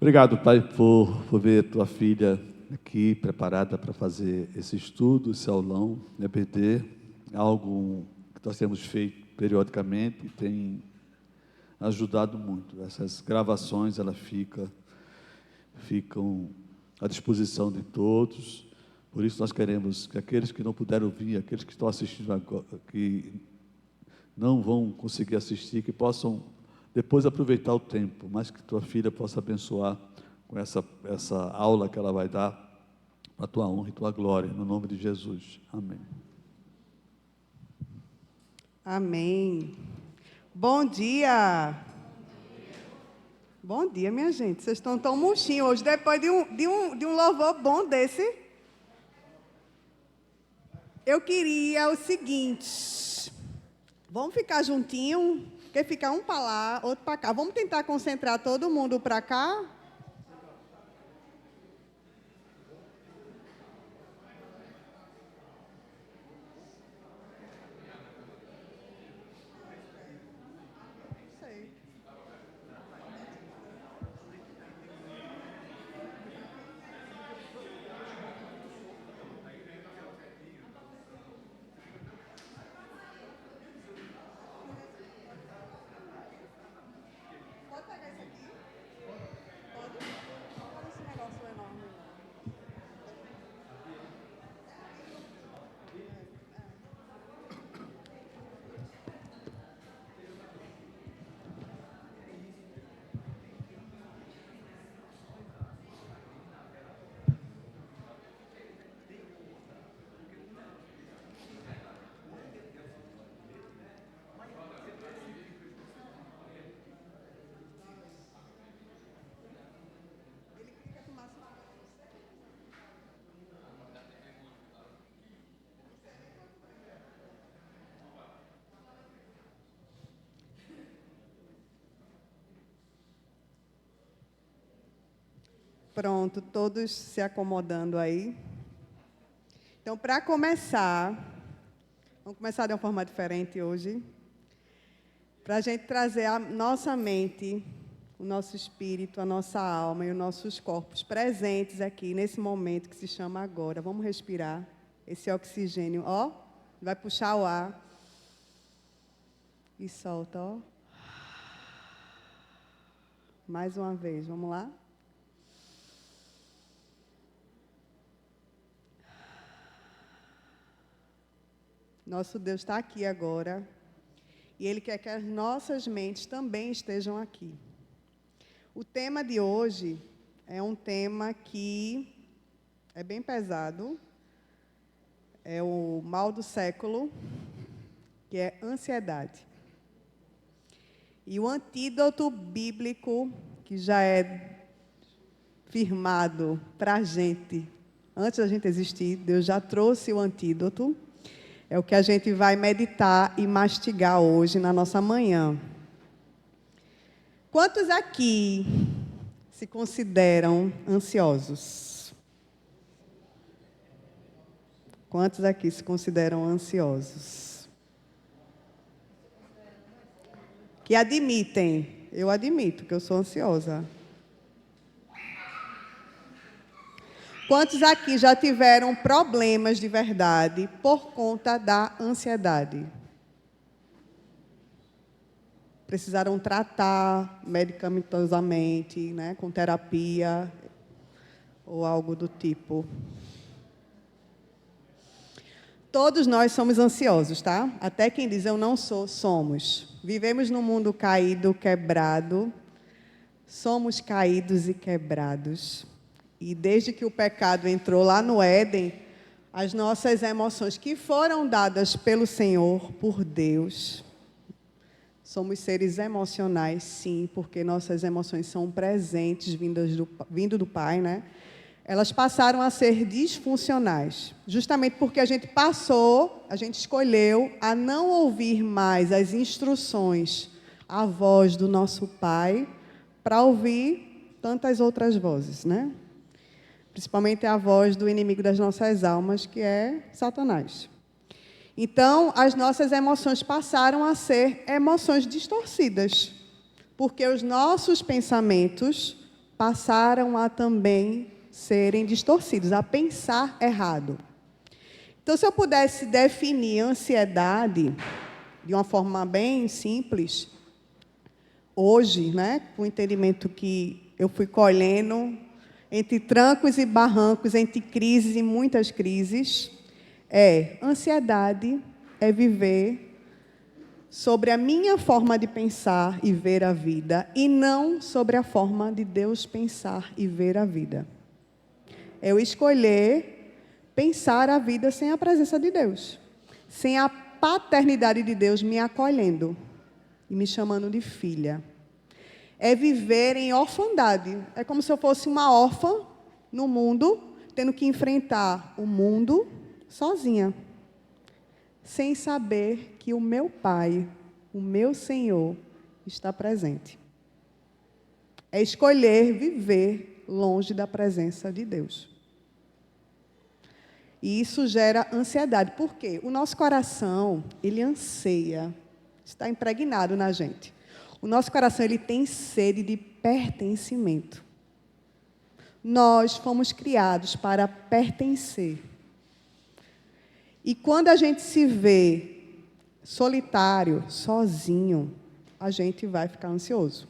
Obrigado, Pai, por ver tua filha aqui preparada para fazer esse estudo, esse aulão, EBD, algo que nós temos feito periodicamente e tem ajudado muito. Essas gravações, elas ficam à disposição de todos, por isso nós queremos que aqueles que não puderam vir, aqueles que estão assistindo agora, que não vão conseguir assistir, que possam depois aproveitar o tempo, mas que tua filha possa abençoar com essa aula que ela vai dar, para a tua honra e tua glória, no nome de Jesus. Amém. Amém. Bom dia. Bom dia, minha gente. Vocês estão tão murchinhos hoje, depois de um louvor bom desse. Eu queria o seguinte, vamos ficar juntinho, porque ficar um para lá, outro para cá. Vamos tentar concentrar todo mundo para cá? Pronto, todos se acomodando aí. Então, para começar, vamos começar de uma forma diferente hoje, para a gente trazer a nossa mente, o nosso espírito, a nossa alma e os nossos corpos presentes aqui nesse momento que se chama agora. Vamos respirar esse oxigênio, ó, vai puxar o ar e solta, ó. Mais uma vez, vamos lá? Nosso Deus está aqui agora e Ele quer que as nossas mentes também estejam aqui. O tema de hoje é um tema que é bem pesado, é o mal do século, que é ansiedade. E o antídoto bíblico, que já é firmado para a gente, antes da gente existir, Deus já trouxe o antídoto. É o que a gente vai meditar e mastigar hoje na nossa manhã. Quantos aqui se consideram ansiosos? Quantos aqui se consideram ansiosos? Que admitem, eu admito que eu sou ansiosa. Quantos aqui já tiveram problemas de verdade por conta da ansiedade? Precisaram tratar medicamentosamente, né, com terapia ou algo do tipo. Todos nós somos ansiosos, tá? Até quem diz eu não sou, somos. Vivemos num mundo caído, quebrado. Somos caídos e quebrados. E desde que o pecado entrou lá no Éden, as nossas emoções que foram dadas pelo Senhor, por Deus, somos seres emocionais, sim, porque nossas emoções são presentes, vindo do Pai, né? Elas passaram a ser disfuncionais, justamente porque a gente escolheu a não ouvir mais as instruções, a voz do nosso Pai, para ouvir tantas outras vozes, né? Principalmente a voz do inimigo das nossas almas, que é Satanás. Então, as nossas emoções passaram a ser emoções distorcidas, porque os nossos pensamentos passaram a também serem distorcidos, a pensar errado. Então, se eu pudesse definir ansiedade de uma forma bem simples, hoje, né, com o entendimento que eu fui colhendo, entre trancos e barrancos, entre crises e muitas crises, ansiedade é viver sobre a minha forma de pensar e ver a vida, e não sobre a forma de Deus pensar e ver a vida. É eu escolher pensar a vida sem a presença de Deus, sem a paternidade de Deus me acolhendo e me chamando de filha. É viver em orfandade. É como se eu fosse uma órfã no mundo, tendo que enfrentar o mundo sozinha, sem saber que o meu Pai, o meu Senhor, está presente. É escolher viver longe da presença de Deus. E isso gera ansiedade. Por quê? O nosso coração, ele anseia, está impregnado na gente. O nosso coração, ele tem sede de pertencimento. Nós fomos criados para pertencer. E quando a gente se vê solitário, sozinho, a gente vai ficar ansioso.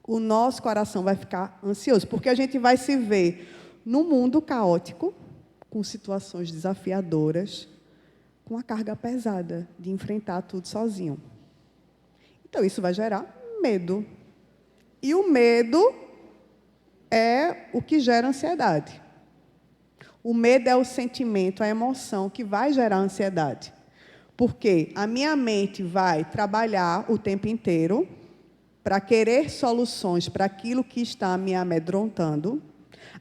O nosso coração vai ficar ansioso, porque a gente vai se ver no mundo caótico, com situações desafiadoras, com a carga pesada de enfrentar tudo sozinho. Então, isso vai gerar medo. E o medo é o que gera ansiedade. O medo é o sentimento, a emoção que vai gerar ansiedade. Porque a minha mente vai trabalhar o tempo inteiro para querer soluções para aquilo que está me amedrontando.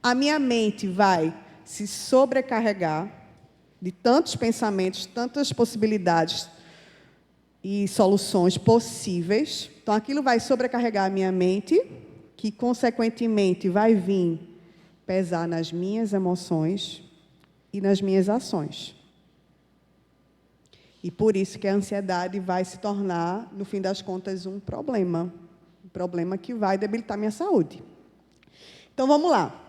A minha mente vai se sobrecarregar de tantos pensamentos, tantas possibilidades e soluções possíveis. Então, aquilo vai sobrecarregar a minha mente, que, consequentemente, vai vir pesar nas minhas emoções e nas minhas ações. E por isso que a ansiedade vai se tornar, no fim das contas, um problema que vai debilitar minha saúde. Então, vamos lá.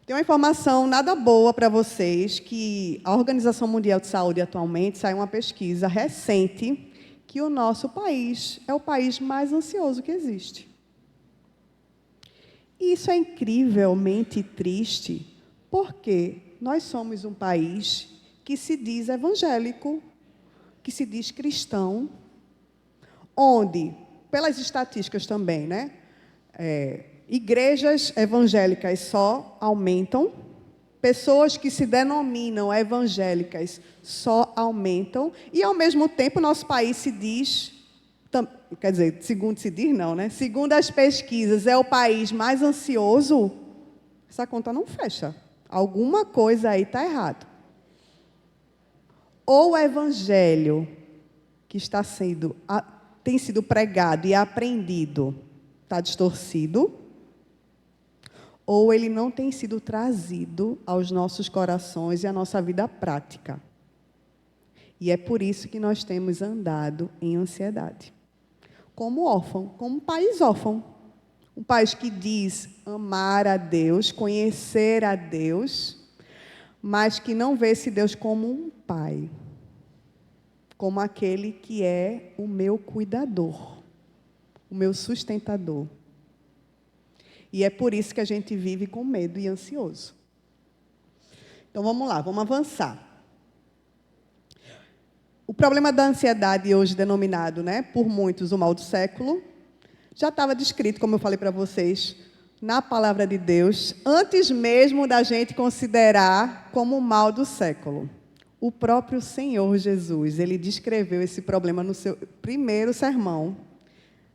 Tem uma informação nada boa para vocês, que a Organização Mundial de Saúde, atualmente, saiu uma pesquisa recente, que o nosso país é o país mais ansioso que existe. E isso é incrivelmente triste, porque nós somos um país que se diz evangélico, que se diz cristão, onde, pelas estatísticas também, né, igrejas evangélicas só aumentam, pessoas que se denominam evangélicas só aumentam, e, ao mesmo tempo, nosso país se diz, quer dizer, segundo se diz não, né? Segundo as pesquisas, é o país mais ansioso. Essa conta não fecha. Alguma coisa aí está errado. Ou o evangelho que tem sido pregado e aprendido está distorcido, ou ele não tem sido trazido aos nossos corações e à nossa vida prática. E é por isso que nós temos andado em ansiedade. Como órfão, como um país órfão. Um país que diz amar a Deus, conhecer a Deus, mas que não vê esse Deus como um pai, como aquele que é o meu cuidador, o meu sustentador. E é por isso que a gente vive com medo e ansioso. Então, vamos lá, vamos avançar. O problema da ansiedade, hoje denominado, né, por muitos, o mal do século, já estava descrito, como eu falei para vocês, na palavra de Deus, antes mesmo da gente considerar como o mal do século. O próprio Senhor Jesus, ele descreveu esse problema no seu primeiro sermão,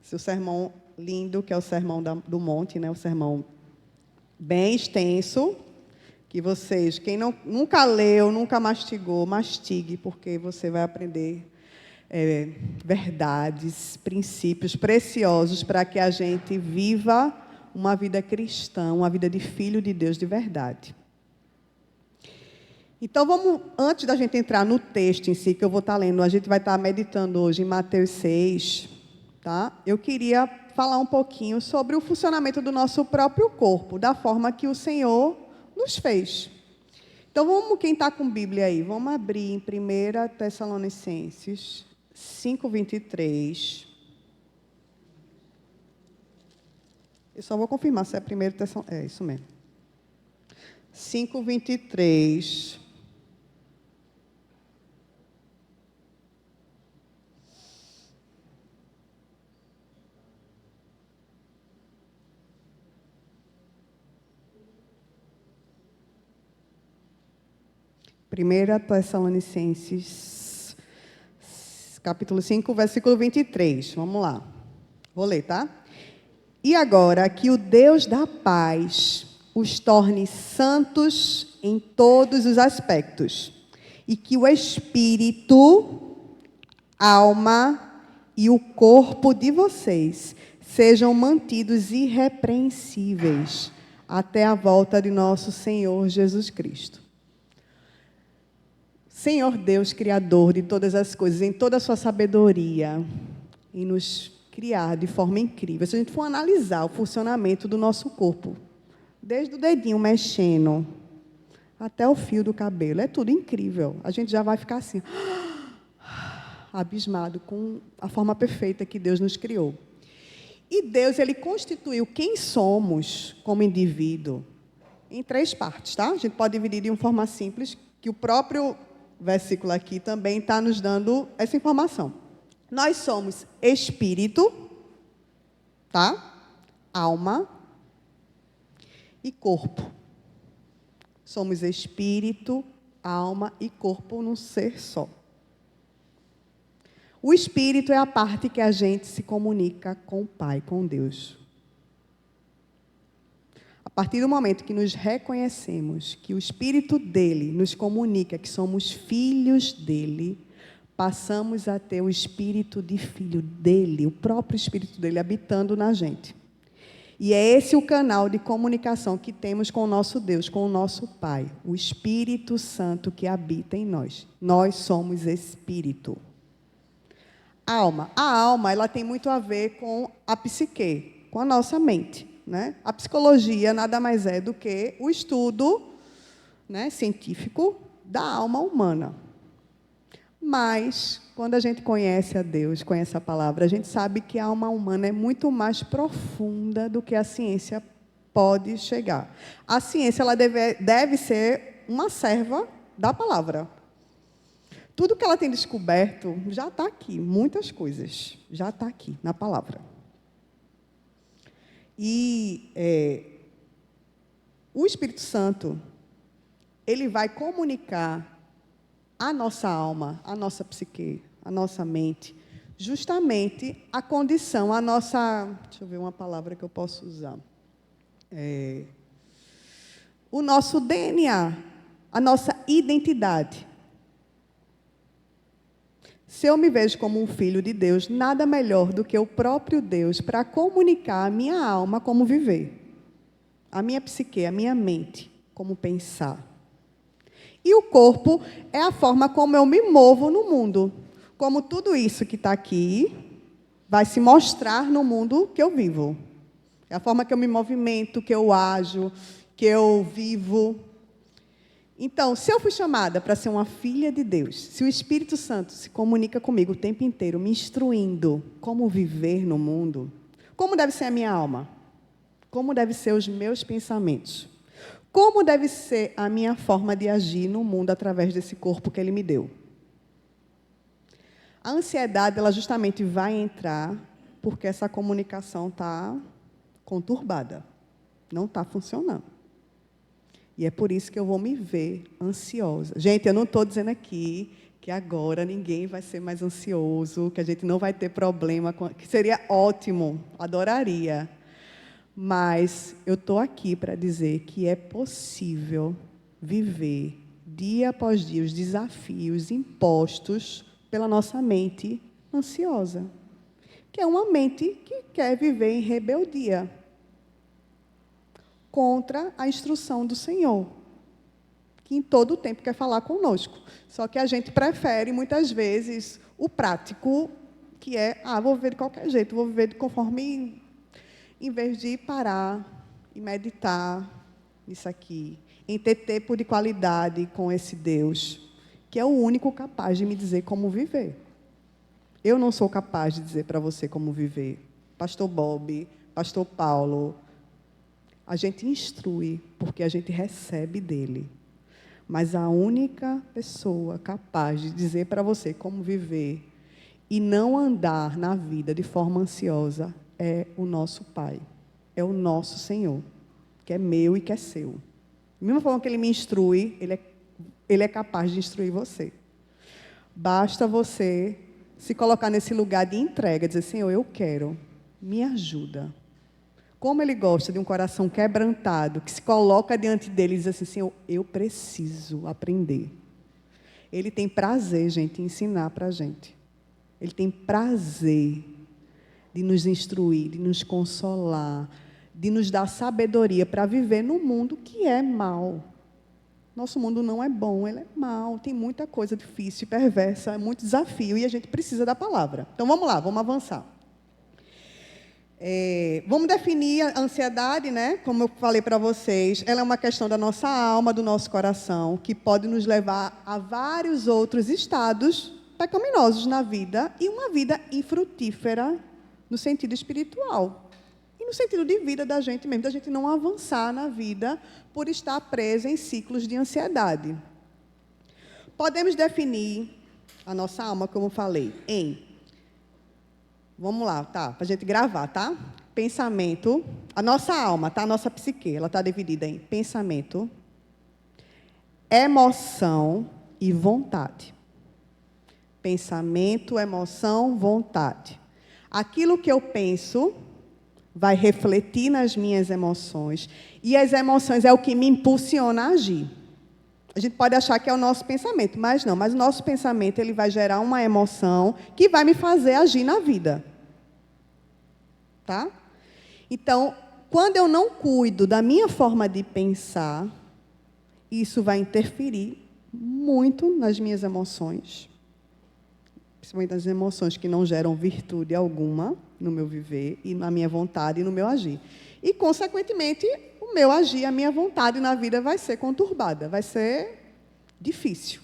seu sermão lindo, que é o Sermão do Monte, né, o sermão bem extenso, que vocês, quem nunca leu, nunca mastigou, mastigue, porque você vai aprender verdades, princípios preciosos para que a gente viva uma vida cristã, uma vida de filho de Deus de verdade. Então, antes da gente entrar no texto em si, que eu vou estar lendo, a gente vai estar meditando hoje em Mateus 6, tá? Eu queria falar um pouquinho sobre o funcionamento do nosso próprio corpo, da forma que o Senhor nos fez. Então, vamos, quem está com Bíblia aí, vamos abrir em 1 Tessalonicenses 5:23. Eu só vou confirmar se é 1 Tessalonicenses. É isso mesmo. 5:23. Primeira Tessalonicenses, capítulo 5, versículo 23. Vamos lá. Vou ler, tá? E agora, que o Deus da paz os torne santos em todos os aspectos, e que o espírito, alma e o corpo de vocês sejam mantidos irrepreensíveis até a volta de nosso Senhor Jesus Cristo. Senhor Deus, Criador de todas as coisas, em toda a sua sabedoria, em nos criar de forma incrível. Se a gente for analisar o funcionamento do nosso corpo, desde o dedinho mexendo até o fio do cabelo, é tudo incrível. A gente já vai ficar assim, abismado com a forma perfeita que Deus nos criou. E Deus, Ele constituiu quem somos como indivíduo em 3 partes, tá? A gente pode dividir de uma forma simples, que o próprio versículo aqui também está nos dando essa informação. Nós somos espírito, tá? Alma e corpo. Somos espírito, alma e corpo num ser só. O espírito é a parte que a gente se comunica com o Pai, com Deus. A partir do momento que nos reconhecemos que o Espírito dele nos comunica que somos filhos dele, passamos a ter o espírito de filho dele, o próprio Espírito dele habitando na gente. E é esse o canal de comunicação que temos com o nosso Deus, com o nosso Pai, o Espírito Santo que habita em nós. Nós somos espírito. Alma. A alma, ela tem muito a ver com a psique, com a nossa mente. Né? A psicologia nada mais é do que o estudo, né, científico da alma humana. Mas, quando a gente conhece a Deus, conhece a palavra, a gente sabe que a alma humana é muito mais profunda do que a ciência pode chegar. A ciência ela deve ser uma serva da palavra. Tudo que ela tem descoberto já está aqui, muitas coisas já está aqui na palavra. E o Espírito Santo, ele vai comunicar à nossa alma, à nossa psique, à nossa mente, justamente a condição, a nossa... Deixa eu ver uma palavra que eu posso usar. O nosso DNA, a nossa identidade. Se eu me vejo como um filho de Deus, nada melhor do que o próprio Deus para comunicar à minha alma como viver, a minha psique, a minha mente, como pensar. E o corpo é a forma como eu me movo no mundo, como tudo isso que está aqui vai se mostrar no mundo que eu vivo. É a forma que eu me movimento, que eu ajo, que eu vivo. Então, se eu fui chamada para ser uma filha de Deus, se o Espírito Santo se comunica comigo o tempo inteiro, me instruindo como viver no mundo, como deve ser a minha alma? Como devem ser os meus pensamentos? Como deve ser a minha forma de agir no mundo através desse corpo que Ele me deu? A ansiedade, ela justamente vai entrar porque essa comunicação está conturbada, não está funcionando. E é por isso que eu vou me ver ansiosa. Gente, eu não estou dizendo aqui que agora ninguém vai ser mais ansioso, que a gente não vai ter problema, que seria ótimo, adoraria. Mas eu estou aqui para dizer que é possível viver dia após dia os desafios impostos pela nossa mente ansiosa, que é uma mente que quer viver em rebeldia contra a instrução do Senhor, que em todo o tempo quer falar conosco. Só que a gente prefere, muitas vezes, o prático que é, vou viver de qualquer jeito, vou viver conforme, em vez de parar e meditar nisso aqui, em ter tempo de qualidade com esse Deus, que é o único capaz de me dizer como viver. Eu não sou capaz de dizer para você como viver. Pastor Bob, Pastor Paulo, a gente instrui porque a gente recebe dele. Mas a única pessoa capaz de dizer para você como viver e não andar na vida de forma ansiosa é o nosso Pai, é o nosso Senhor, que é meu e que é seu. Da mesma forma que Ele me instrui, Ele é capaz de instruir você. Basta você se colocar nesse lugar de entrega, dizer, Senhor, eu quero, me ajuda. Como Ele gosta de um coração quebrantado, que se coloca diante dele e diz assim, Senhor, eu preciso aprender. Ele tem prazer, gente, em ensinar para a gente. Ele tem prazer de nos instruir, de nos consolar, de nos dar sabedoria para viver num mundo que é mau. Nosso mundo não é bom, ele é mau, tem muita coisa difícil e perversa, é muito desafio e a gente precisa da palavra. Então vamos lá, vamos avançar. Vamos definir a ansiedade, né? Como eu falei para vocês, ela é uma questão da nossa alma, do nosso coração, que pode nos levar a vários outros estados pecaminosos na vida e uma vida infrutífera no sentido espiritual. E no sentido de vida da gente mesmo, da gente não avançar na vida por estar presa em ciclos de ansiedade. Podemos definir a nossa alma, como eu falei, em... Vamos lá, tá? Para a gente gravar, tá? Pensamento. A nossa alma, tá? A nossa psique, ela está dividida em pensamento, emoção e vontade. Pensamento, emoção, vontade. Aquilo que eu penso vai refletir nas minhas emoções. E as emoções é o que me impulsiona a agir. A gente pode achar que é o nosso pensamento, mas não. Mas o nosso pensamento ele vai gerar uma emoção que vai me fazer agir na vida. Tá? Então, quando eu não cuido da minha forma de pensar, isso vai interferir muito nas minhas emoções. Principalmente nas emoções que não geram virtude alguma no meu viver e na minha vontade e no meu agir. E, consequentemente, o meu agir, a minha vontade na vida vai ser conturbada, vai ser difícil.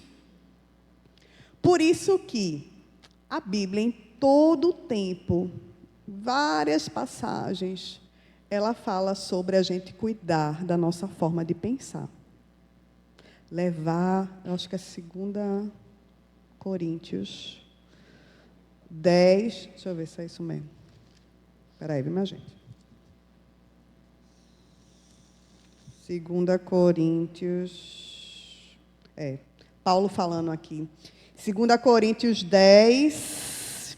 Por isso que a Bíblia, em todo o tempo, várias passagens, ela fala sobre a gente cuidar da nossa forma de pensar. Levar, eu acho que é 2 Coríntios 10, deixa eu ver se é isso mesmo. Espera aí, minha gente. 2 Coríntios... Paulo falando aqui. 2 Coríntios 10...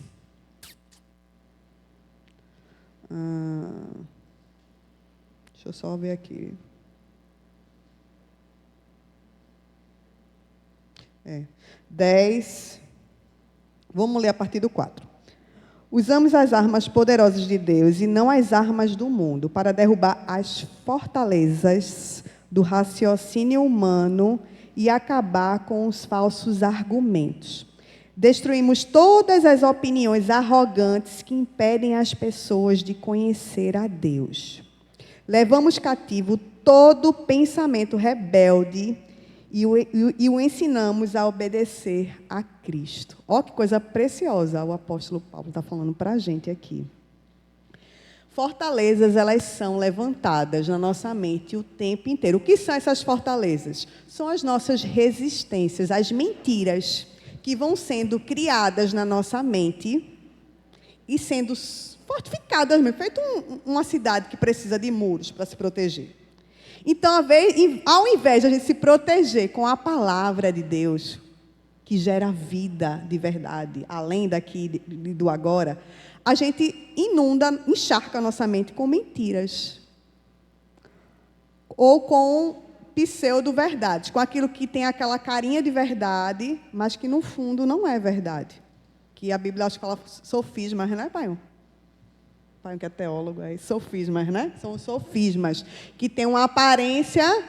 deixa eu só ver aqui. 10... Vamos ler a partir do 4. Usamos as armas poderosas de Deus e não as armas do mundo para derrubar as fortalezas do raciocínio humano e acabar com os falsos argumentos. Destruímos todas as opiniões arrogantes que impedem as pessoas de conhecer a Deus. Levamos cativo todo pensamento rebelde e o ensinamos a obedecer a Cristo. Olha que coisa preciosa o apóstolo Paulo está falando para a gente aqui. Fortalezas, elas são levantadas na nossa mente o tempo inteiro. O que são essas fortalezas? São as nossas resistências, as mentiras que vão sendo criadas na nossa mente e sendo fortificadas mesmo, feito uma cidade que precisa de muros para se proteger. Então, ao invés de a gente se proteger com a palavra de Deus, que gera vida de verdade, além daqui do agora, a gente encharca a nossa mente com mentiras. Ou com pseudo-verdades, com aquilo que tem aquela carinha de verdade, mas que no fundo não é verdade. Que a Bíblia acho que fala sofismas, né, pai? Pai que é teólogo aí, sofismas, né? São sofismas, que têm uma aparência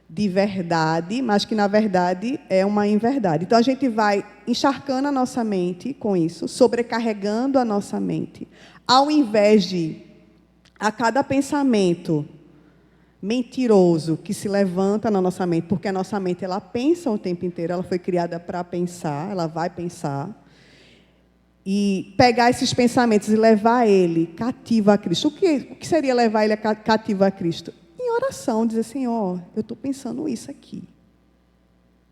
de verdade, mas que, na verdade, é uma inverdade. Então, a gente vai encharcando a nossa mente com isso, sobrecarregando a nossa mente, ao invés de, a cada pensamento mentiroso que se levanta na nossa mente, porque a nossa mente, ela pensa o tempo inteiro, ela foi criada para pensar, ela vai pensar, e pegar esses pensamentos e levar ele cativo a Cristo. O que seria levar ele cativo a Cristo? Em oração, dizer, Senhor, eu estou pensando isso aqui.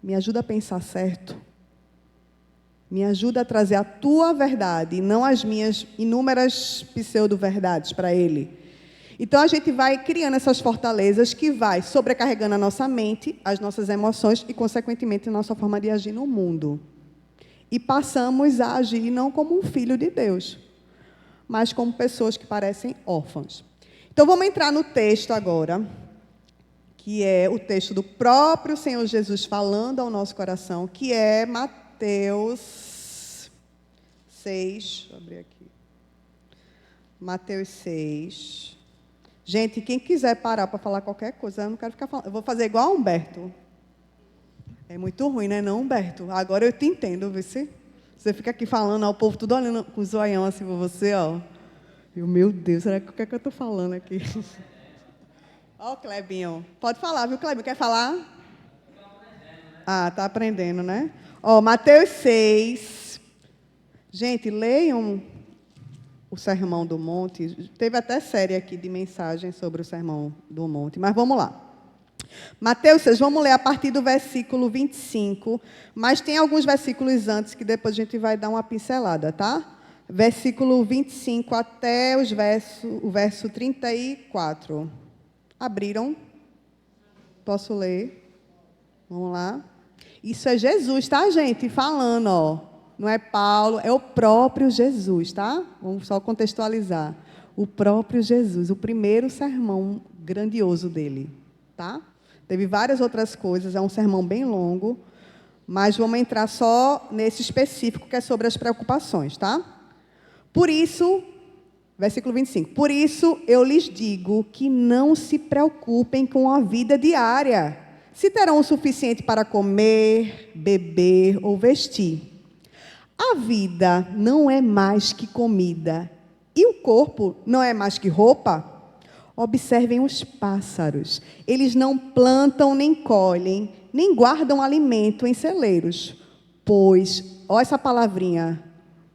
Me ajuda a pensar certo. Me ajuda a trazer a tua verdade, e não as minhas inúmeras pseudo-verdades para ele. Então, a gente vai criando essas fortalezas que vai sobrecarregando a nossa mente, as nossas emoções e, consequentemente, a nossa forma de agir no mundo. E passamos a agir não como um filho de Deus, mas como pessoas que parecem órfãos. Então, vamos entrar no texto agora, que é o texto do próprio Senhor Jesus falando ao nosso coração, que é Mateus 6. Deixa eu abrir aqui. Mateus 6. Gente, quem quiser parar para falar qualquer coisa, eu não quero ficar falando. Eu vou fazer igual a Humberto. É muito ruim, né, não, Humberto? Agora eu te entendo, viu? Você fica aqui falando, ó, o povo tudo olhando com o zoião assim para você, ó. Meu Deus, será que o que é que eu estou falando aqui? Ó, Clebinho. Pode falar, viu, Clebinho? Quer falar? Ah, tá aprendendo, né? Ó, Mateus 6. Gente, leiam o Sermão do Monte. Teve até série aqui de mensagens sobre o Sermão do Monte, mas vamos lá. Mateus 6, vamos ler a partir do versículo 25, mas tem alguns versículos antes que depois a gente vai dar uma pincelada, tá? Versículo 25 até o verso 34. Abriram? Posso ler? Vamos lá. Isso é Jesus, tá, gente? Falando, ó. Não é Paulo, é o próprio Jesus, tá? Vamos só contextualizar. O próprio Jesus, o primeiro sermão grandioso dele, tá? Teve várias outras coisas, é um sermão bem longo, mas vamos entrar só nesse específico que é sobre as preocupações, tá? Por isso, versículo 25, por isso eu lhes digo que não se preocupem com a vida diária, se terão o suficiente para comer, beber ou vestir. A vida não é mais que comida, e o corpo não é mais que roupa? Observem os pássaros. Eles não plantam, nem colhem, nem guardam alimento em celeiros. Pois, olha essa palavrinha,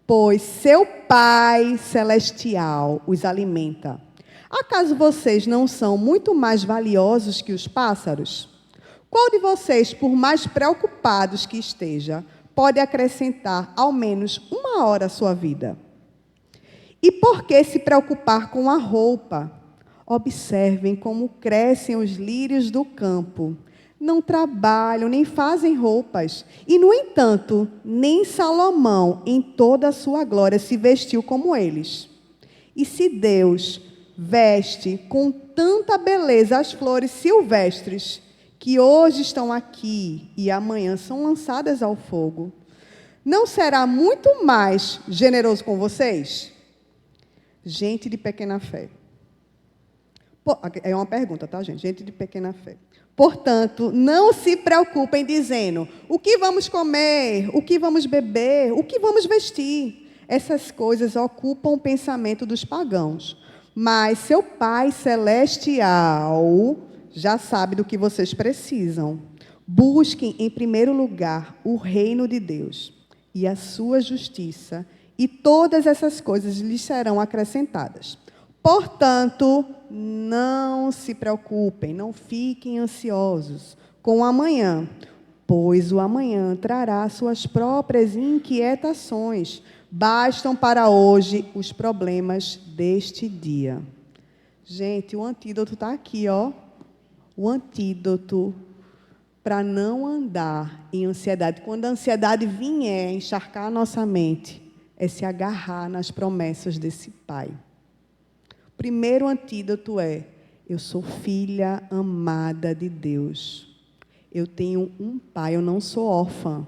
pois seu Pai Celestial os alimenta. Acaso vocês não são muito mais valiosos que os pássaros? Qual de vocês, por mais preocupados que esteja, pode acrescentar ao menos 1 hora à sua vida? E por que se preocupar com a roupa? Observem como crescem os lírios do campo. Não trabalham, nem fazem roupas. E, no entanto, nem Salomão, em toda a sua glória, se vestiu como eles. E se Deus veste com tanta beleza as flores silvestres, que hoje estão aqui e amanhã são lançadas ao fogo, não será muito mais generoso com vocês? Gente de pequena fé. É uma pergunta, tá, gente? Gente de pequena fé. Portanto, não se preocupem dizendo o que vamos comer, o que vamos beber, o que vamos vestir. Essas coisas ocupam o pensamento dos pagãos. Mas seu Pai Celestial já sabe do que vocês precisam. Busquem, em primeiro lugar, o reino de Deus e a sua justiça, e todas essas coisas lhes serão acrescentadas. Portanto, não se preocupem, não fiquem ansiosos com o amanhã, pois o amanhã trará suas próprias inquietações. Bastam para hoje os problemas deste dia. Gente, o antídoto está aqui, ó. O antídoto para não andar em ansiedade. Quando a ansiedade vier encharcar a nossa mente, é se agarrar nas promessas desse Pai. O primeiro antídoto é: eu sou filha amada de Deus. Eu tenho um Pai, eu não sou órfã.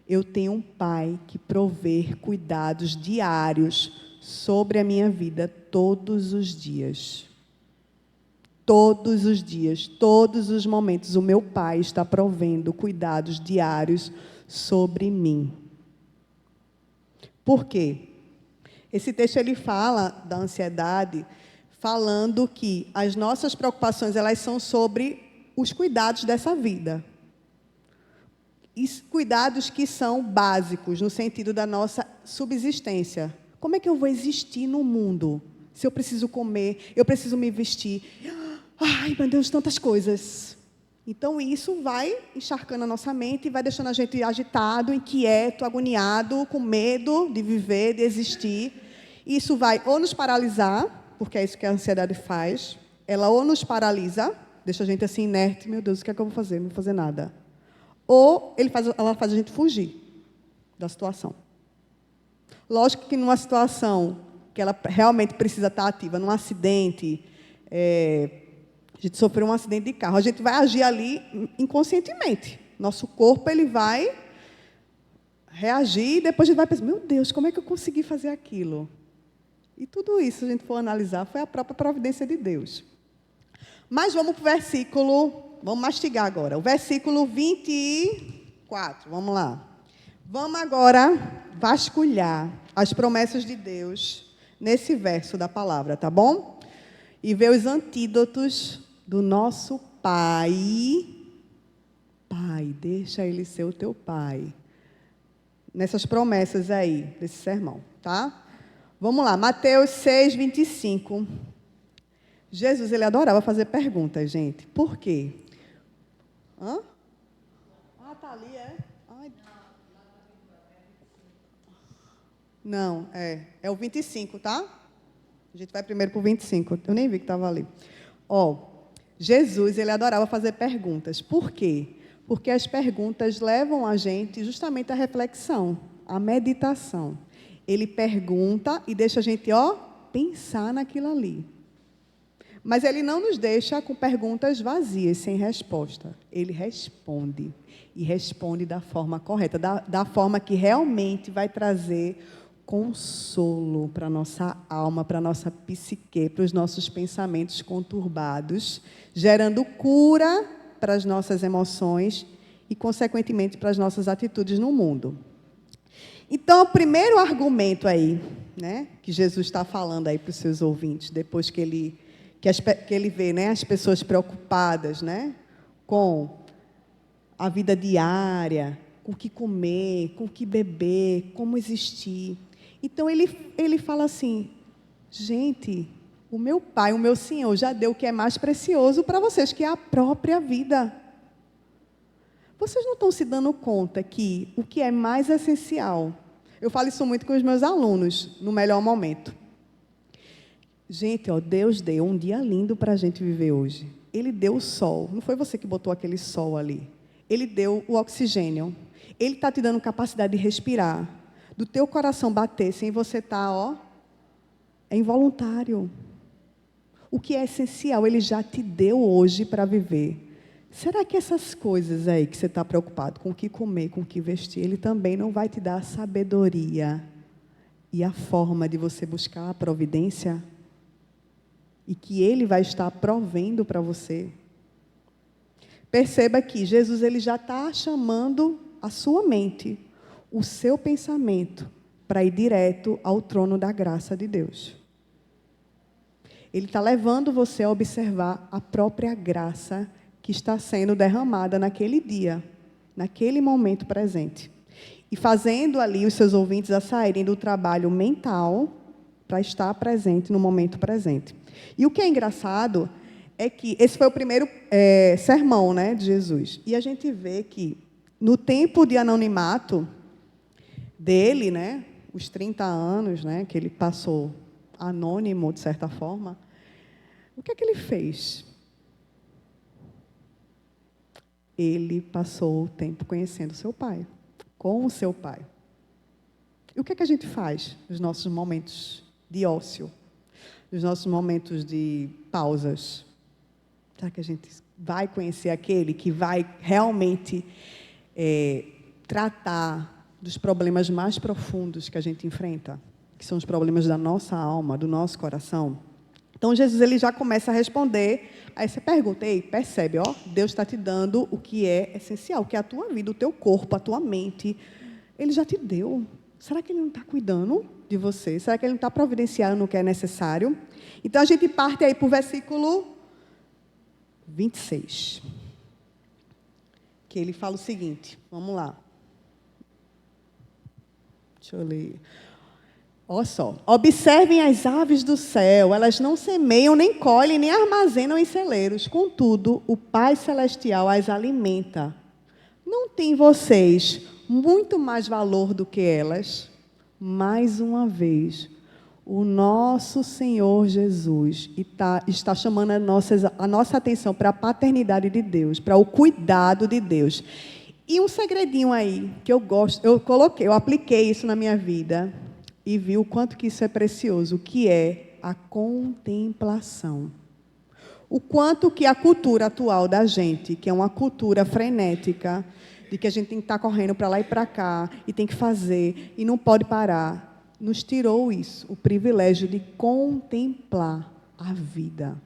Eu tenho um Pai que provê cuidados diários sobre a minha vida todos os dias. Todos os dias, todos os momentos, o meu Pai está provendo cuidados diários sobre mim. Por quê? Esse texto ele fala da ansiedade, falando que as nossas preocupações elas são sobre os cuidados dessa vida. E cuidados que são básicos, no sentido da nossa subsistência. Como é que eu vou existir no mundo? Se eu preciso comer, eu preciso me vestir. Ai, meu Deus, tantas coisas. Então, isso vai encharcando a nossa mente e vai deixando a gente agitado, inquieto, agoniado, com medo de viver, de existir. Isso vai ou nos paralisar, porque é isso que a ansiedade faz. Ela ou nos paralisa, deixa a gente assim inerte. Meu Deus, o que é que eu vou fazer? Não vou fazer nada. Ou ela faz a gente fugir da situação. Lógico que numa situação que ela realmente precisa estar ativa, num acidente, a gente sofreu um acidente de carro, a gente vai agir ali inconscientemente. Nosso corpo ele vai reagir e depois a gente vai pensar, meu Deus, como é que eu consegui fazer aquilo? E tudo isso, se a gente for analisar, foi a própria providência de Deus. Mas vamos para o versículo, vamos mastigar agora. O versículo 24, vamos lá. Vamos agora vasculhar as promessas de Deus nesse verso da palavra, tá bom? E ver os antídotos do nosso Pai. Pai, deixa Ele ser o teu Pai. Nessas promessas aí, desse sermão, tá? Vamos lá, Mateus 6, 25. Jesus, ele adorava fazer perguntas, gente. Por quê? Hã? Ah, tá ali, é? Ai. Não, é o 25, tá? A gente vai primeiro para o 25. Eu nem vi que estava ali. Jesus, ele adorava fazer perguntas. Por quê? Porque as perguntas levam a gente justamente à reflexão, à meditação. Ele pergunta e deixa a gente, pensar naquilo ali. Mas ele não nos deixa com perguntas vazias, sem resposta. Ele responde. E responde da forma correta, da forma que realmente vai trazer consolo para a nossa alma, para a nossa psique, para os nossos pensamentos conturbados, gerando cura para as nossas emoções e, consequentemente, para as nossas atitudes no mundo. Então, o primeiro argumento aí, né, que Jesus está falando aí para os seus ouvintes, depois que ele vê, né, as pessoas preocupadas, né, com a vida diária, com o que comer, com o que beber, como existir. Então, ele fala assim, gente, o meu Pai, o meu Senhor, já deu o que é mais precioso para vocês, que é a própria vida. Vocês não estão se dando conta que o que é mais essencial, eu falo isso muito com os meus alunos, no melhor momento. Gente, Deus deu um dia lindo para a gente viver hoje. Ele deu o sol, não foi você que botou aquele sol ali. Ele deu o oxigênio. Ele está te dando capacidade de respirar, do teu coração bater sem você estar, é involuntário. O que é essencial, Ele já te deu hoje para viver. Será que essas coisas aí que você está preocupado, com o que comer, com o que vestir, Ele também não vai te dar a sabedoria e a forma de você buscar a providência? E que Ele vai estar provendo para você? Perceba que Jesus ele já está chamando a sua mente, o seu pensamento, para ir direto ao trono da graça de Deus. Ele está levando você a observar a própria graça que está sendo derramada naquele dia, naquele momento presente. E fazendo ali os seus ouvintes a saírem do trabalho mental para estar presente no momento presente. E o que é engraçado é que esse foi o primeiro sermão, né, de Jesus. E a gente vê que no tempo de anonimato dele, né, os 30 anos, né, que ele passou anônimo, de certa forma, o que é que ele fez? Ele passou o tempo conhecendo seu pai, com o seu pai. E o que é que a gente faz nos nossos momentos de ócio, nos nossos momentos de pausas? Será que a gente vai conhecer aquele que vai realmente tratar dos problemas mais profundos que a gente enfrenta, que são os problemas da nossa alma, do nosso coração? Então, Jesus ele já começa a responder a essa pergunta. Ei, percebe, ó, Deus está te dando o que é essencial, o que é a tua vida, o teu corpo, a tua mente. Ele já te deu. Será que Ele não está cuidando de você? Será que Ele não está providenciando o que é necessário? Então, a gente parte aí para o versículo 26. Que ele fala o seguinte, vamos lá. Deixa eu ler. Olha só. Observem as aves do céu, elas não semeiam, nem colhem, nem armazenam em celeiros. Contudo, o Pai Celestial as alimenta. Não tem vocês muito mais valor do que elas? Mais uma vez, o nosso Senhor Jesus está chamando a nossa atenção para a paternidade de Deus, para o cuidado de Deus. E um segredinho aí, que eu gosto, eu apliquei isso na minha vida e vi o quanto que isso é precioso, que é a contemplação. O quanto que a cultura atual da gente, que é uma cultura frenética, de que a gente tem que estar correndo para lá e para cá, e tem que fazer, e não pode parar, nos tirou isso, o privilégio de contemplar a vida.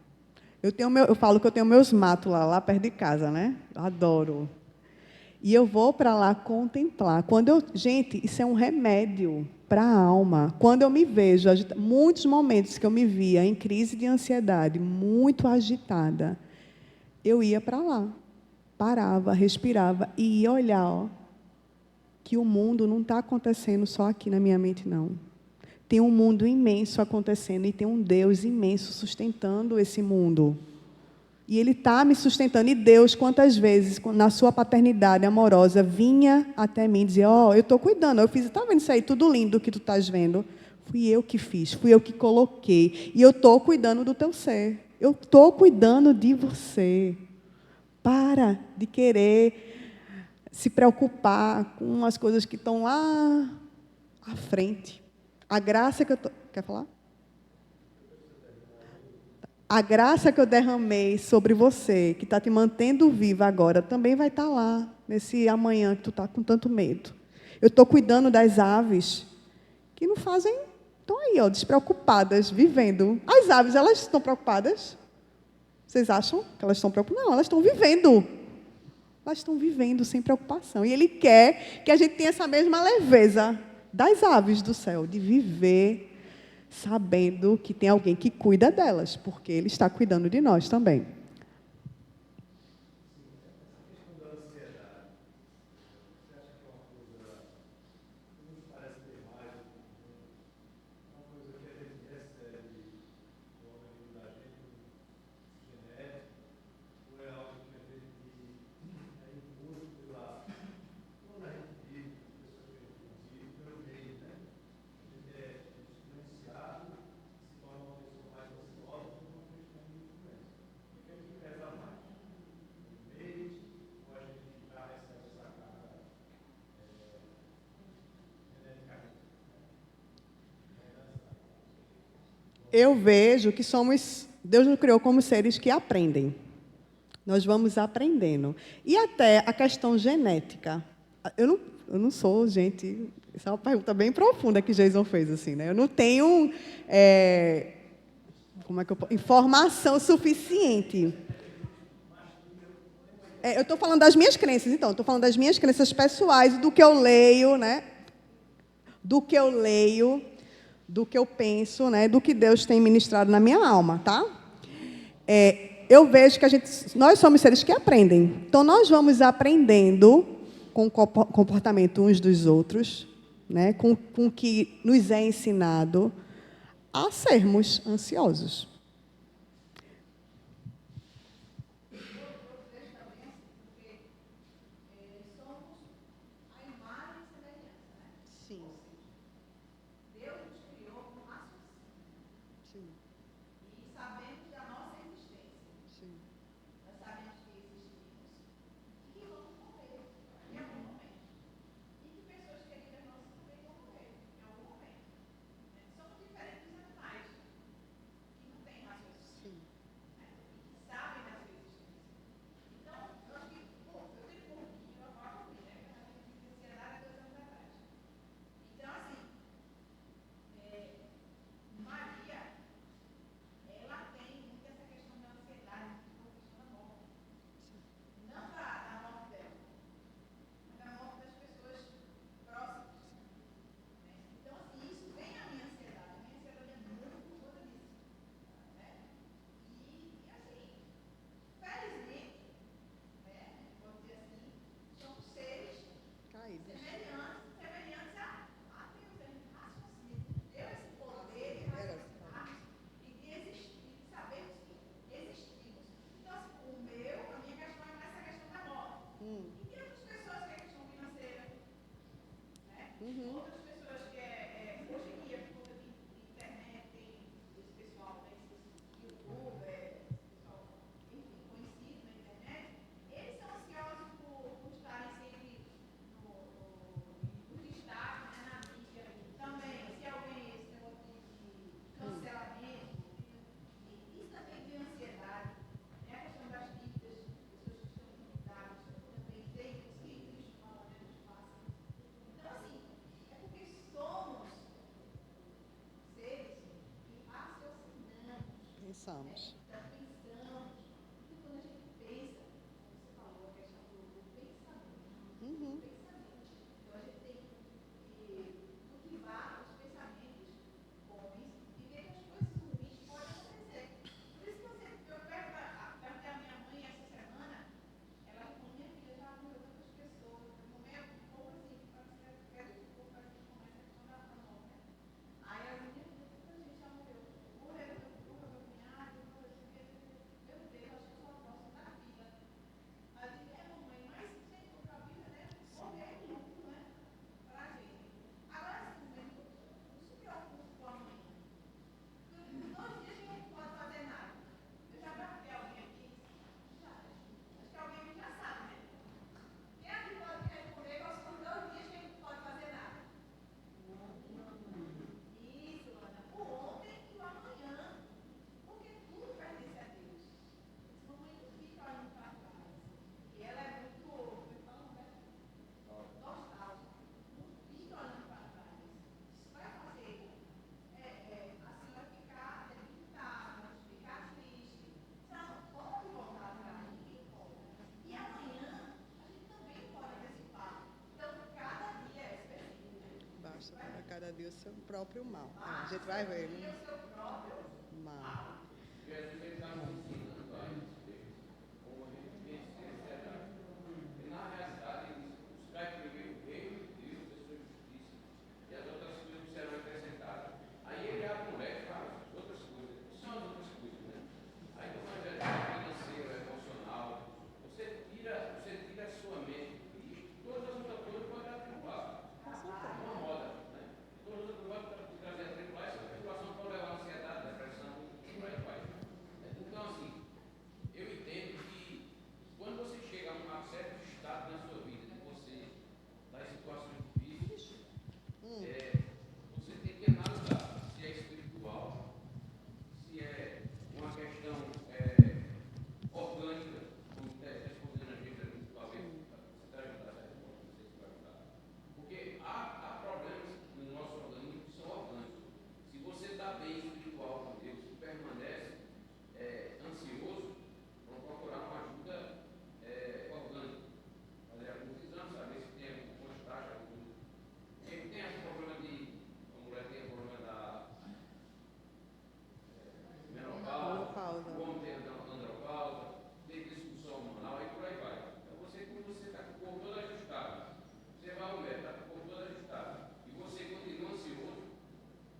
Eu falo que eu tenho meus matos lá perto de casa, né? Adoro. E eu vou para lá contemplar. Gente, isso é um remédio para a alma. Quando eu me vejo, muitos momentos que eu me via em crise de ansiedade, muito agitada, eu ia para lá, parava, respirava e ia olhar, ó, que o mundo não está acontecendo só aqui na minha mente, não. Tem um mundo imenso acontecendo e tem um Deus imenso sustentando esse mundo. E Ele está me sustentando. E Deus, quantas vezes, na sua paternidade amorosa, vinha até mim e dizia, ó, eu estou cuidando, eu fiz, está vendo isso aí, tudo lindo que tu estás vendo? Fui eu que fiz, fui eu que coloquei. E eu estou cuidando do teu ser. Eu estou cuidando de você. Para de querer se preocupar com as coisas que estão lá à frente. A graça que eu estou... Quer falar? A graça que eu derramei sobre você, que está te mantendo viva agora, também vai estar lá, nesse amanhã que tu está com tanto medo. Eu estou cuidando das aves que não fazem... Estão aí, ó, despreocupadas, vivendo. As aves, elas estão preocupadas? Vocês acham que elas estão preocupadas? Não, elas estão vivendo. Elas estão vivendo sem preocupação. E Ele quer que a gente tenha essa mesma leveza das aves do céu, de viver sabendo que tem alguém que cuida delas, porque Ele está cuidando de nós também. Eu vejo que Deus nos criou como seres que aprendem. Nós vamos aprendendo. E até a questão genética. Eu não sou, gente... Essa é uma pergunta bem profunda que Jason fez, assim, né? Eu não tenho informação suficiente. Eu estou falando das minhas crenças, então. Estou falando das minhas crenças pessoais, do que eu leio, né? Do que eu leio, do que eu penso, né? Do que Deus tem ministrado na minha alma, tá? Eu vejo que nós somos seres que aprendem. Então, nós vamos aprendendo com o comportamento uns dos outros, né? Com o que nos é ensinado a sermos ansiosos. Outras pessoas que hoje em dia, por conta de internet, tem esse pessoal, né, esses youtubers, pessoal, enfim, conhecido na internet, eles são ansiosos por estarem sempre nos destaques, né, na mídia. Também, se alguém, esse negócio de cancelamento, isso também tem ansiedade, né, a questão das dívidas, pessoas que estão endividadas, também tem, isso que Cristo fala, né, nos passa. Então, assim, é porque somos seres que raciocinamos, Pensamos. então pensamos, e quando a gente pensa, como você falou, a questão do pensamento, então a gente tem que cultivar os pensamentos bons e ver que as coisas ruins podem acontecer. Por isso que eu perguntei à minha mãe essa semana, ela falou, minha filha, já morreu tantas pessoas, no momento, um pouco assim, parece que um pouco parece que começa a questão da morte, né? Aí ela me disse, tanta gente já morreu. Morreu meu cunhado, morreu meu Deus, acho que eu sou a próxima da fila. Aí eu disse, mamãe, mas se for para a vida, né? Morrer é muito, né? Para a gente. Agora, assim, não se preocupe com amanhã. Nos 2 dias a gente não pode fazer nada. Eu já perguntei a alguém aqui, já, acho que alguém aqui já sabe, né? Quem aqui pode responder quais são os 2 dias que a gente não pode fazer nada? Isso, Ana, o ontem e o amanhã. Porque tudo pertence a Deus. Esse mamãe não fica olhando para trás. E ela é muito, como é que fala, né? Nostálgica. Não fica olhando para trás. Isso vai fazer a senhora ficar debilitada, ficar triste. Se ela não pode voltar atrás, ninguém pode. E amanhã a gente também pode antecipar. Então, cada dia é específico. Basta para cada dia o seu próprio mal. A gente vai ver. E o seu próprio Mal. Jesus está nos ensinando a respeito como a gente vence a ansiedade. E na realidade, ele diz: buscar primeiro o reino de Deus e a sua justiça, e as outras coisas serão acrescentadas. Aí ele abre um leque para as outras coisas. O que são as outras coisas, né? Aí no evangelho financeiro, emocional, você tira a sua mente e todas as outras coisas podem atribular. É uma moda, né? Todas as outras coisas podem trazer atribular, essa atribulação pode levar a ansiedade, depressão, e por aí vai. Então, assim, eu entendo que quando você chega a um certo estado na sua vida, que você está em situações difíceis, você tem que analisar se é espiritual, se é uma questão orgânica, como está respondendo a gente, talvez você está ajudando a resposta, não sei se vai ajudar. Porque há problemas no nosso organismo que são orgânicos. Se você está bem espiritual com Deus e permanece ansioso, vamos procurar uma ajuda orgânica. Fazer alguns exames, saber se tem alguma taxa, quem tem esse problema a mulher tem o problema da menopausa, o homem tem andropausa, tem disfunção hormonal e por aí vai. Então quando você está com o corpo todo ajustado, você vai ao médico, está com o corpo todo ajustado, e você continua ansioso,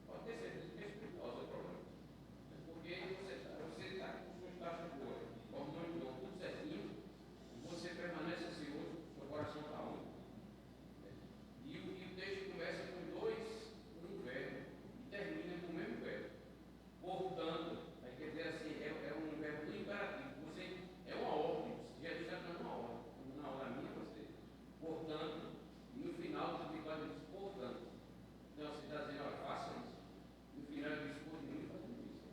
pode ter certeza que é espiritual o seu problema. Porque você está com suas taxas boas, hormônios bons, tudo certinho, e você permanece ansioso, seu coração está único. E o texto começa com um verbo e termina com o mesmo verbo. Portanto, aí quer dizer assim, é um verbo do imperativo. Você é uma ordem, Jesus está dando uma ordem, na hora minha você. Portanto, e no final do episódio ele diz, portanto. Então você está dizendo, olha, faça isso. No final ele diz, continue fazendo isso.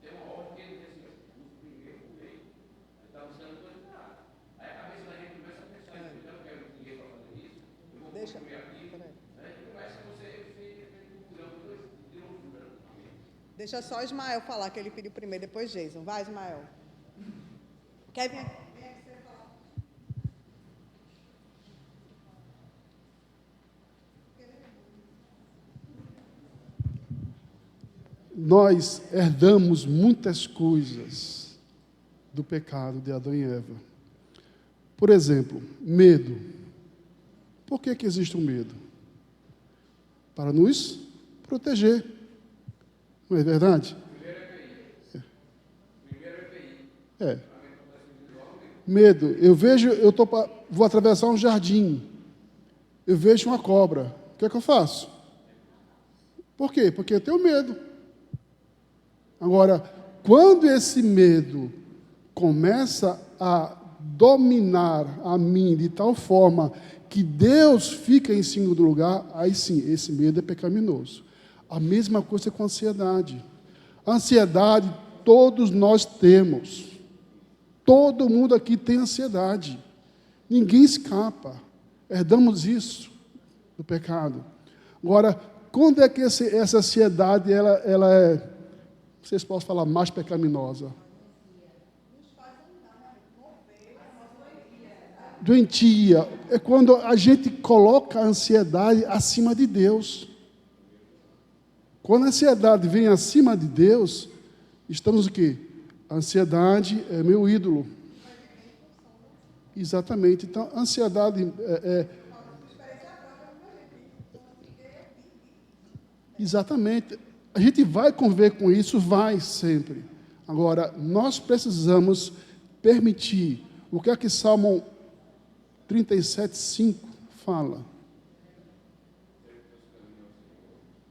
Tem uma ordem que ele diz assim, no primeiro o rei. Ele está buscando coisa errada. Aí a cabeça da gente começa a pensar, eu não quero ninguém para fazer isso, eu vou construir aquilo. E começa você de loucura. Amém. Deixa só Ismael falar, que ele pediu primeiro, depois Jason. Vai, Ismael. Quer vir aqui? Vem aqui, você fala. Nós herdamos muitas coisas do pecado de Adão e Eva. Por exemplo, medo. Por que existe o medo? Para nos proteger. Não é verdade? É. Medo. Vou atravessar um jardim. Eu vejo uma cobra. O que é que eu faço? Por quê? Porque eu tenho medo. Agora, quando esse medo começa a dominar a mim de tal forma que Deus fica em segundo lugar, aí sim, esse medo é pecaminoso. A mesma coisa com a ansiedade. A ansiedade, todos nós temos. Todo mundo aqui tem ansiedade. Ninguém escapa. Herdamos isso do pecado. Agora, quando é que essa ansiedade ela é, vocês podem falar, mais pecaminosa? Doentia. É quando a gente coloca a ansiedade acima de Deus. Quando a ansiedade vem acima de Deus, estamos o quê? A ansiedade é meu ídolo. Exatamente. Então, a ansiedade Exatamente. A gente vai conviver com isso, vai sempre. Agora, nós precisamos permitir. O que é que Salmo 37:5 fala?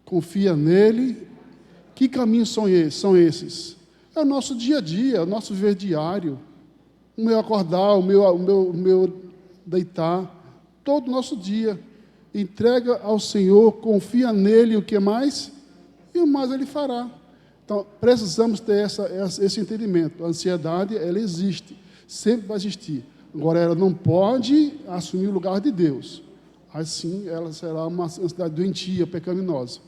Confia nele. Que caminhos são esses? É o nosso dia a dia, é o nosso viver diário. O meu acordar, o meu deitar, todo o nosso dia. Entrega ao Senhor, confia nele, o que mais? E o mais ele fará. Então, precisamos ter esse entendimento. A ansiedade, ela existe, sempre vai existir. Agora, ela não pode assumir o lugar de Deus. Assim, ela será uma ansiedade doentia, pecaminosa.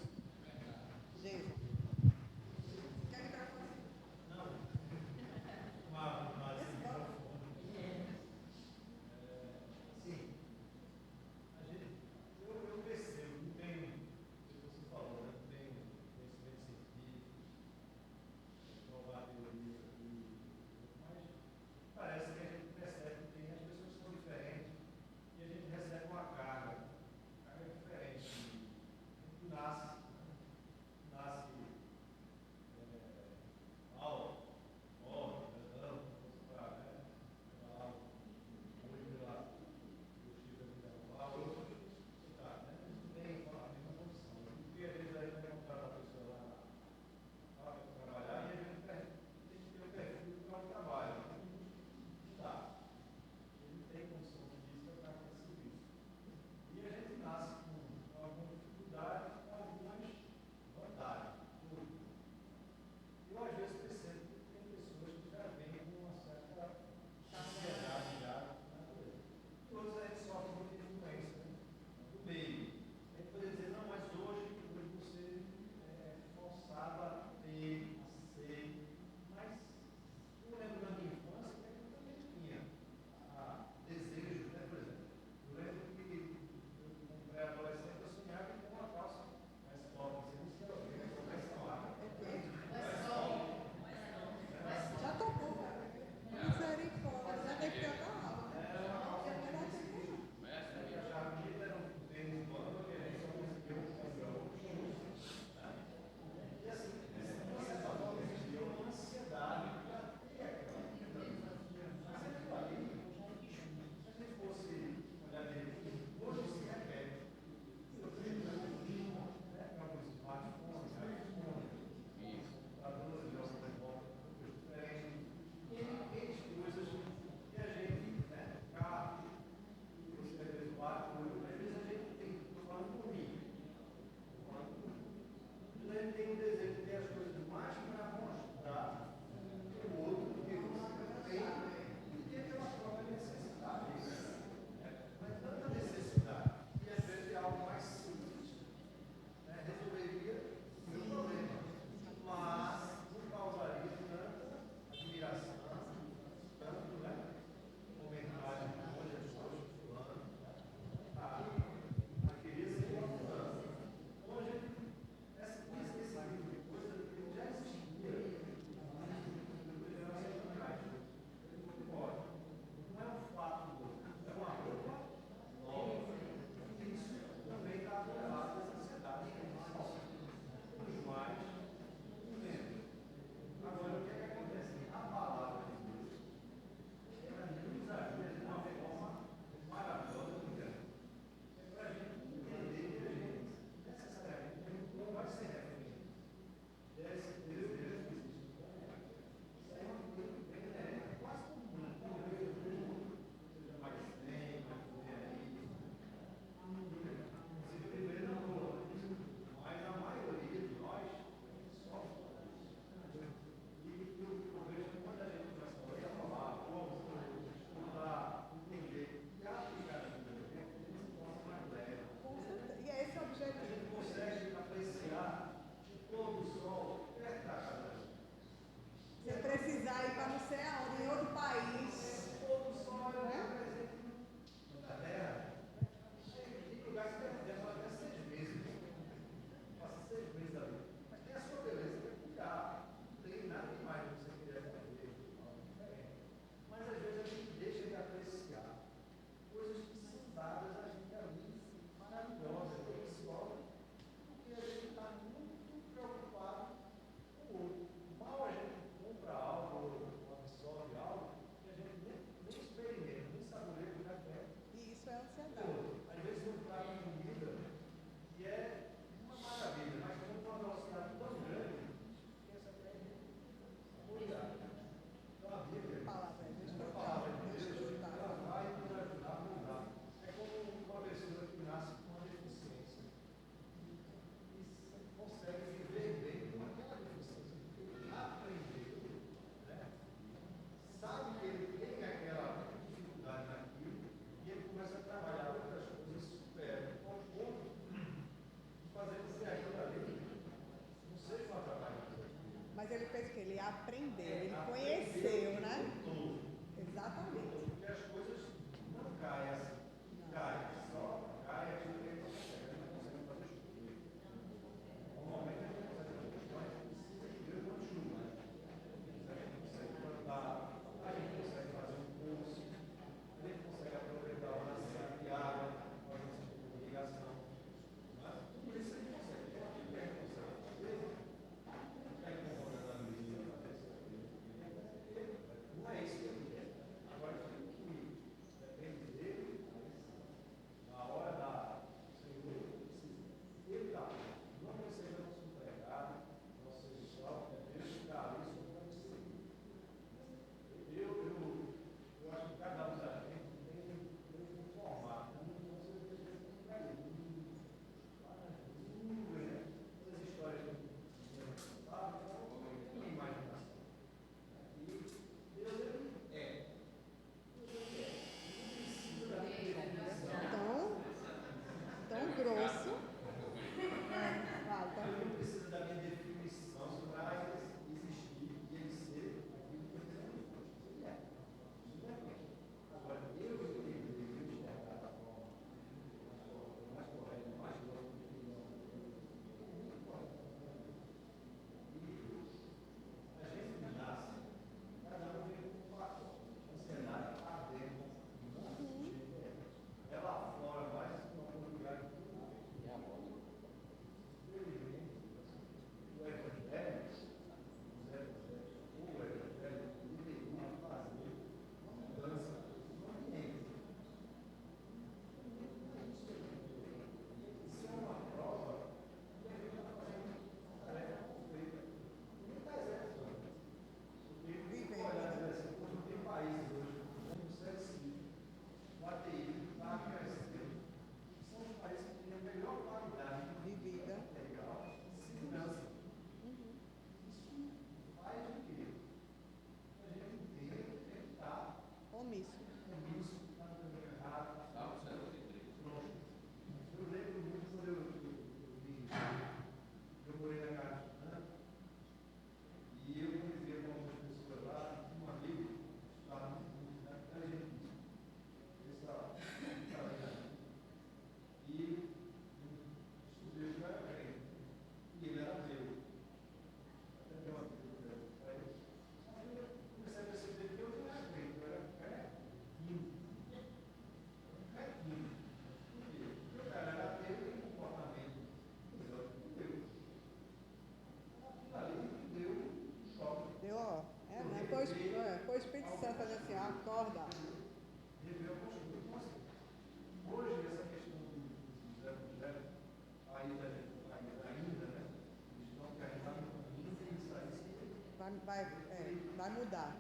vai mudar.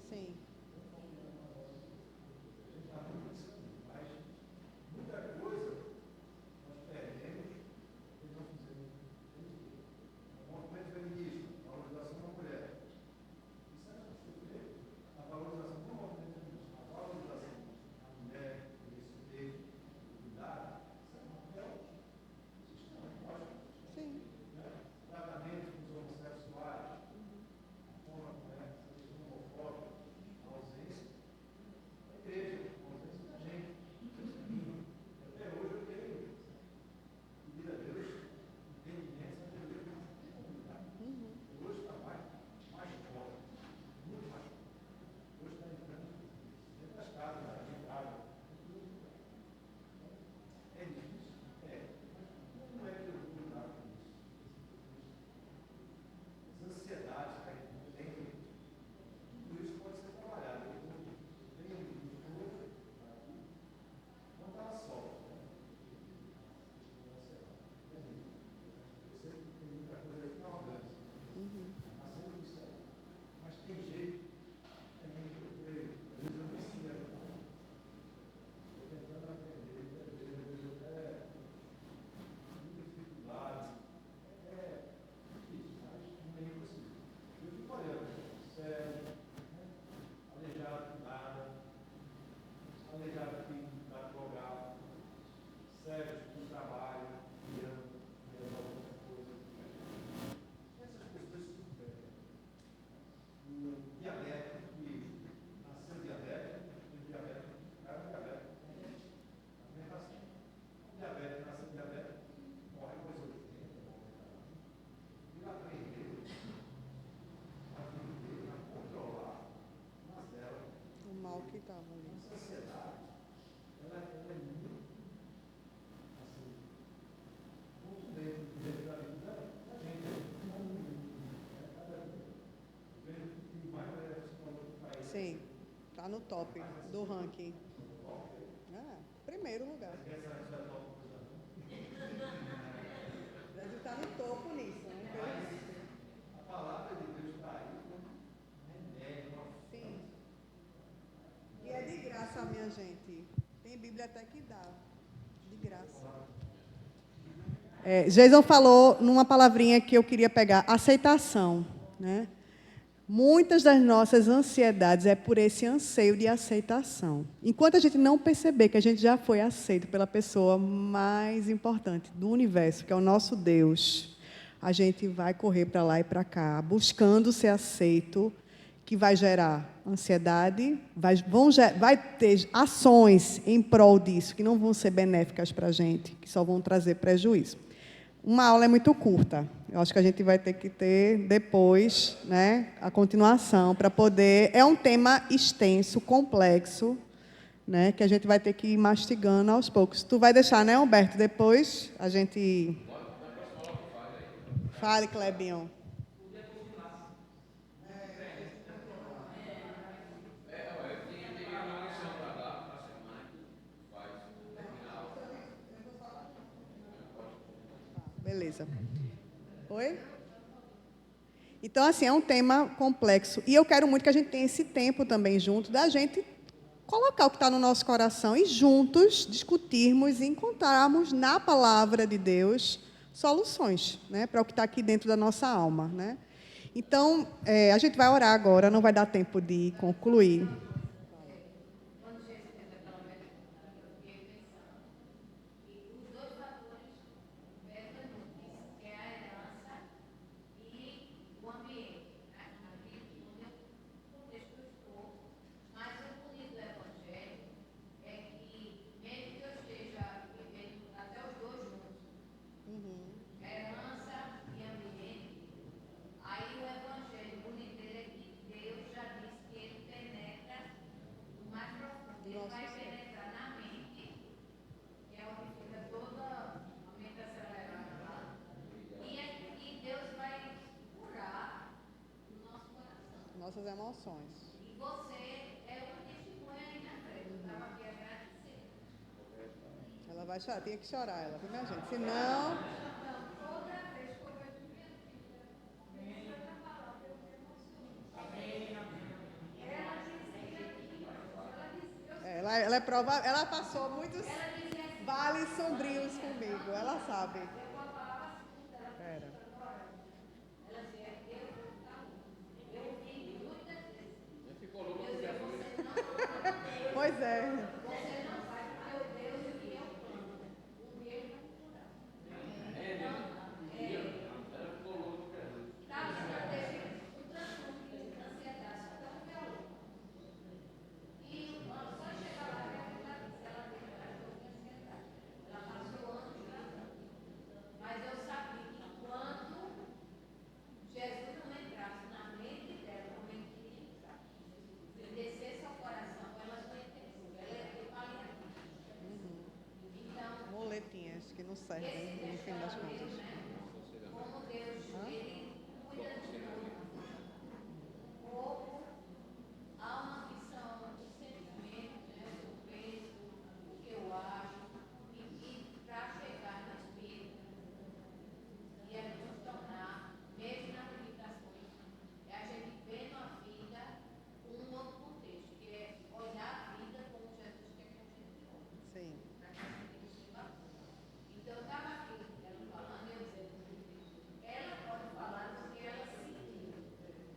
Sim. Sim. O mal que estava ali. Sim, tá no top do ranking. Primeiro lugar. Deve estar no topo nisso, né? Sim. E é de graça, minha gente. Tem Bíblia até que dá. De graça. Jason falou numa palavrinha que eu queria pegar, aceitação, né? Muitas das nossas ansiedades é por esse anseio de aceitação. Enquanto a gente não perceber que a gente já foi aceito pela pessoa mais importante do universo, que é o nosso Deus, a gente vai correr para lá e para cá, buscando ser aceito, que vai gerar ansiedade, vai ter ações em prol disso, que não vão ser benéficas para a gente, que só vão trazer prejuízo. Uma aula é muito curta. Eu acho que a gente vai ter que ter depois, né, a continuação para poder. É um tema extenso, complexo, né, que a gente vai ter que ir mastigando aos poucos. Tu vai deixar, né, Humberto? Depois a gente. Fale, Clebinho. Beleza. Oi? Então, assim, é um tema complexo. E eu quero muito que a gente tenha esse tempo também junto da gente colocar o que está no nosso coração e juntos discutirmos e encontrarmos na palavra de Deus soluções, né, para o que está aqui dentro da nossa alma, né? Então, a gente vai orar agora, não vai dar tempo de concluir. Nossas emoções. E você é uma testemunha aí na frente. Eu estava aqui agradecendo. Ela vai chorar, tinha que chorar, ela, viu, minha gente? Senão. Ela é prova, ela passou muitos vales sombrios comigo, ela sabe. Pera. Pois é. Mas eu sabia que quando Jesus não entrasse na mente dela, como ele queria entrar, ele descesse ao coração, ela não entendeu. Ela é paliativa. Então, Muletinhas que não servem, no fim das contas. como Deus, ele cuida de corpo, alma, missão, o sentimento, né, o que eu penso, o que eu acho, e para chegar no espírito, e é nos tornar, mesmo nas limitações, é a gente vendo a vida com um outro contexto, que é olhar a vida como Jesus quer que a gente olhe. Sim. Então, eu estava aqui, ela falando, eu dizendo, ela pode falar do que ela sentiu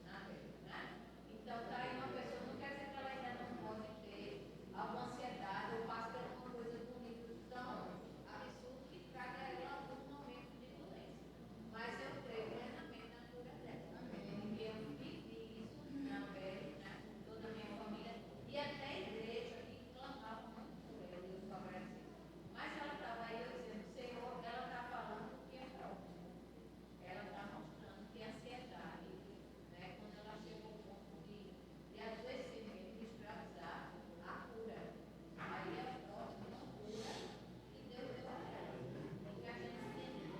na vida, né? Então, tá aí uma pessoa, não quer dizer que ela ainda não pode ter alguma ansiedade ou passe por alguma coisa bonita tão absurda que traga a ela algum momento de violência. Mas eu creio plenamente na cura dela. Porque eu vivi isso na pele, né? Com toda a minha família e até a igreja que clamava muito por ela, e eu só agradeci. Mas ela estava aí, eu dizendo, Senhor, ela está falando o que é próprio. Ela está mostrando que a ansiedade, né, quando ela chega ao ponto de adoecimento, de escravizar, a cura. Aí ela pode uma cura que Deus deu a ela. Porque a gente tem isso.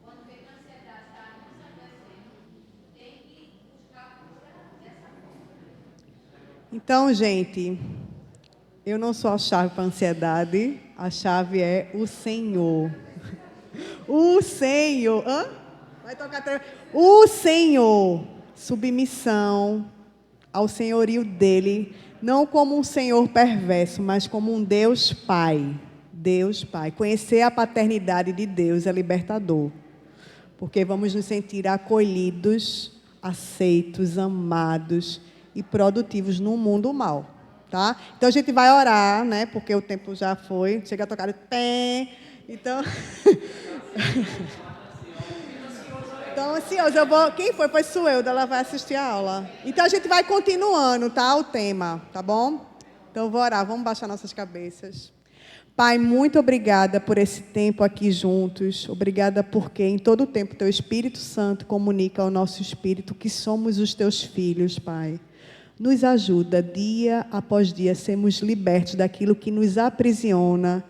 Quando vê que a ansiedade está nos adoecendo, tem que buscar a cura dessa forma. Então, gente, eu não sou a chave para a ansiedade, a chave é o Senhor. O Senhor. Hã? Vai tocar. O Senhor. Submissão ao senhorio dele, não como um senhor perverso, mas como um Deus Pai. Deus Pai. Conhecer a paternidade de Deus é libertador. Porque vamos nos sentir acolhidos, aceitos, amados e produtivos num mundo mal, tá? Então a gente vai orar, né? Porque o tempo já foi. Chega a tocar o pé. Então, então ansioso, eu vou. Quem foi? Foi Suelda, ela vai assistir a aula. Então a gente vai continuando, tá? O tema, tá bom? Então eu vou orar. Vamos baixar nossas cabeças. Pai, muito obrigada por esse tempo aqui juntos. Obrigada porque em todo o tempo Teu Espírito Santo comunica ao nosso espírito que somos os Teus filhos, Pai. Nos ajuda dia após dia a sermos libertos daquilo que nos aprisiona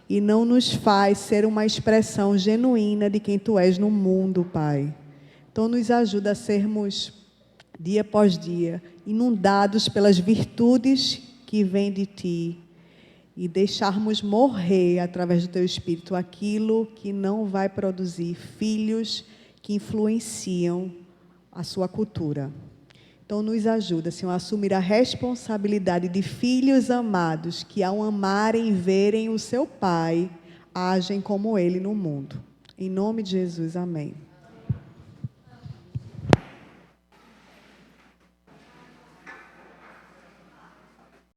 e não nos faz ser uma expressão genuína de quem Tu és no mundo, Pai. Então nos ajuda a sermos dia após dia inundados pelas virtudes que vêm de Ti. E deixarmos morrer, através do Teu Espírito, aquilo que não vai produzir filhos que influenciam a sua cultura. Então, nos ajuda, Senhor, a assumir a responsabilidade de filhos amados que, ao amarem e verem o seu Pai, agem como Ele no mundo. Em nome de Jesus, amém.